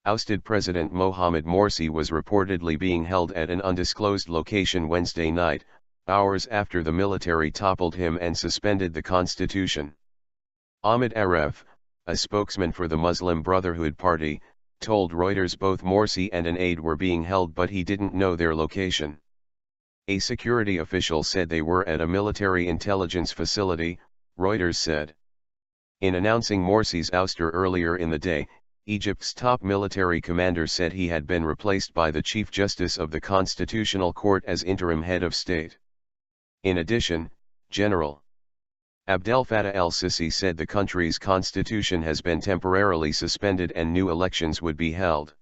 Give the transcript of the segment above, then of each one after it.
Ousted President Mohammed Morsi was reportedly being held at an undisclosed location Wednesday night, hours after the military toppled him and suspended the constitution. Ahmed Aref, a spokesman for the Muslim Brotherhood party, told Reuters both Morsi and an aide were being held but he didn't know their location. A security official said they were at a military intelligence facility, Reuters said. In announcing Morsi's ouster earlier in the day, Egypt's top military commander said he had been replaced by the Chief Justice of the Constitutional Court as interim head of state. In addition, General Abdel-Fattah el-Sissi said the country's constitution has been temporarily suspended and new elections would be held.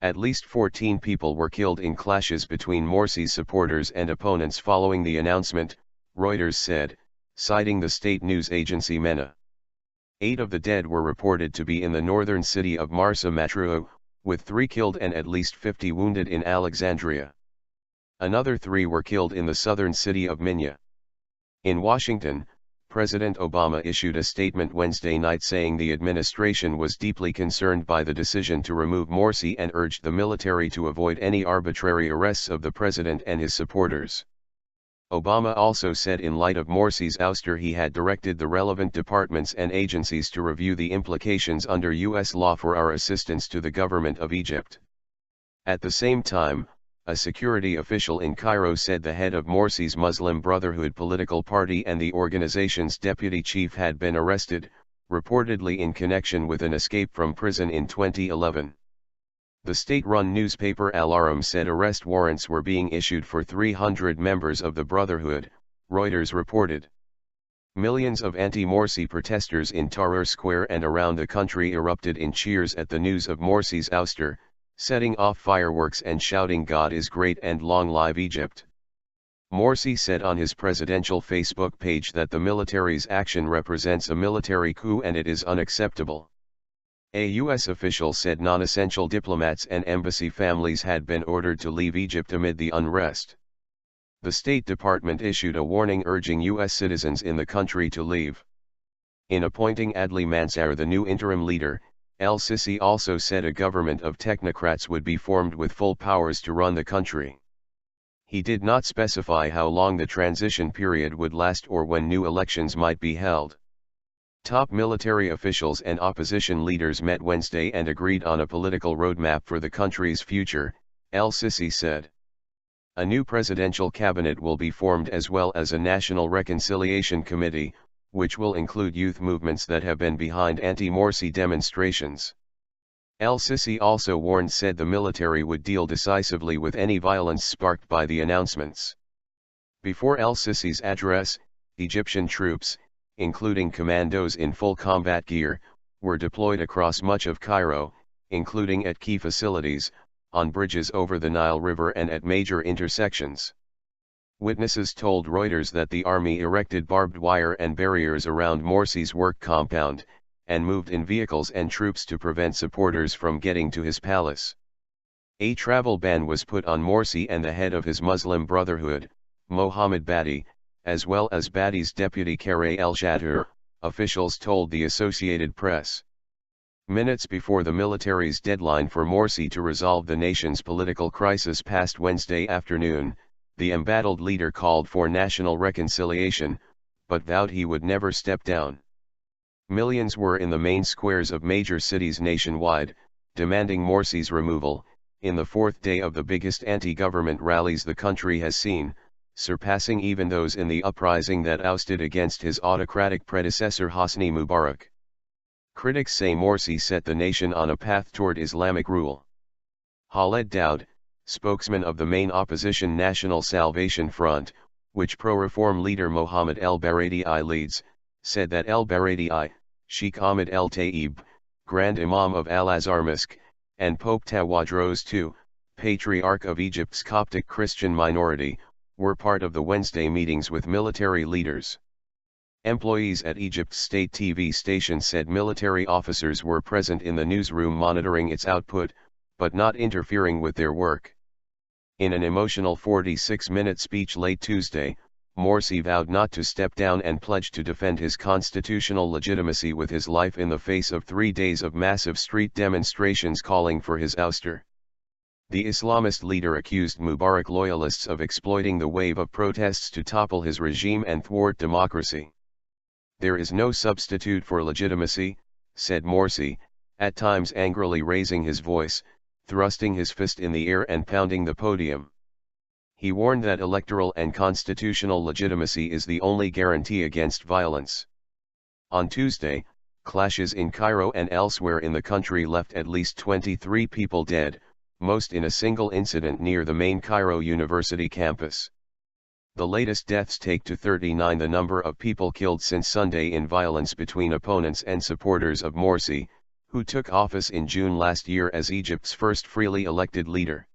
At least 14 people were killed in clashes between Morsi's supporters and opponents following the announcement, Reuters said, citing the state news agency MENA. 8 of the dead were reported to be in the northern city of Marsa Matruh, with 3 killed and at least 50 wounded in Alexandria. Another 3 were killed in the southern city of MENA. In Washington, President Obama issued a statement Wednesday night saying the administration was deeply concerned by the decision to remove Morsi and urged the military to avoid any arbitrary arrests of the president and his supporters. Obama also said in light of Morsi's ouster he had directed the relevant departments and agencies to review the implications under U.S. law for our assistance to the government of Egypt. At the same time, a security official in Cairo said the head of Morsi's Muslim Brotherhood political party and the organization's deputy chief had been arrested, reportedly in connection with an escape from prison in 2011. The state-run newspaper Al-Ahram said arrest warrants were being issued for 300 members of the Brotherhood, Reuters reported. Millions of anti-Morsi protesters in Tahrir Square and around the country erupted in cheers at the news of Morsi's ouster, setting off fireworks and shouting "God is great and long live Egypt." Morsi said on his presidential Facebook page that the military's action represents a military coup and it is unacceptable. A U.S. official said non-essential diplomats and embassy families had been ordered to leave Egypt amid the unrest. The State Department issued a warning urging U.S. citizens in the country to leave. In appointing Adli Mansour the new interim leader, el-Sissi also said a government of technocrats would be formed with full powers to run the country. He did not specify how long the transition period would last or when new elections might be held. Top military officials and opposition leaders met Wednesday and agreed on a political roadmap for the country's future, el-Sissi said. A new presidential cabinet will be formed as well as a National Reconciliation Committee, which will include youth movements that have been behind anti-Morsi demonstrations. El-Sissi also said the military would deal decisively with any violence sparked by the announcements. Before el-Sissi's address, Egyptian troops, including commandos in full combat gear, were deployed across much of Cairo, including at key facilities, on bridges over the Nile River and at major intersections. Witnesses told Reuters that the army erected barbed wire and barriers around Morsi's work compound, and moved in vehicles and troops to prevent supporters from getting to his palace. A travel ban was put on Morsi and the head of his Muslim Brotherhood, Mohammed Badi, as well as Badi's deputy Kare el-Shadur, officials told the Associated Press. Minutes before the military's deadline for Morsi to resolve the nation's political crisis passed Wednesday afternoon, the embattled leader called for national reconciliation, but vowed he would never step down. Millions were in the main squares of major cities nationwide, demanding Morsi's removal, in the 4th day of the biggest anti-government rallies the country has seen, surpassing even those in the uprising that ousted against his autocratic predecessor Hosni Mubarak. Critics say Morsi set the nation on a path toward Islamic rule. Khaled Daoud, spokesman of the main opposition National Salvation Front, which pro-reform leader Mohammed el-Baradei leads, said that el-Baradei, Sheikh Ahmed el-Taib, Grand Imam of Al-Azhar Mosque, and Pope Tawadros II, Patriarch of Egypt's Coptic Christian minority, were part of the Wednesday meetings with military leaders. Employees at Egypt's state TV station said military officers were present in the newsroom monitoring its output, but not interfering with their work. In an emotional 46-minute speech late Tuesday, Morsi vowed not to step down and pledged to defend his constitutional legitimacy with his life in the face of 3 days of massive street demonstrations calling for his ouster. The Islamist leader accused Mubarak loyalists of exploiting the wave of protests to topple his regime and thwart democracy. "There is no substitute for legitimacy," said Morsi, at times angrily raising his voice, thrusting his fist in the air and pounding the podium. He warned that electoral and constitutional legitimacy is the only guarantee against violence. On Tuesday, clashes in Cairo and elsewhere in the country left at least 23 people dead, most in a single incident near the main Cairo University campus. The latest deaths take to 39 the number of people killed since Sunday in violence between opponents and supporters of Morsi, who took office in June last year as Egypt's first freely elected leader.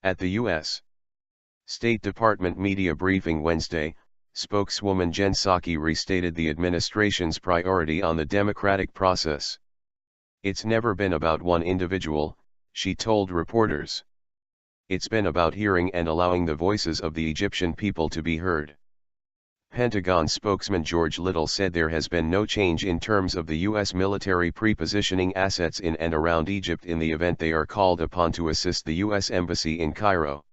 At the U.S. State Department media briefing Wednesday, spokeswoman Jen Psaki restated the administration's priority on the democratic process. "It's never been about one individual," she told reporters. "It's been about hearing and allowing the voices of the Egyptian people to be heard." Pentagon spokesman George Little said there has been no change in terms of the U.S. military pre-positioning assets in and around Egypt in the event they are called upon to assist the U.S. Embassy in Cairo.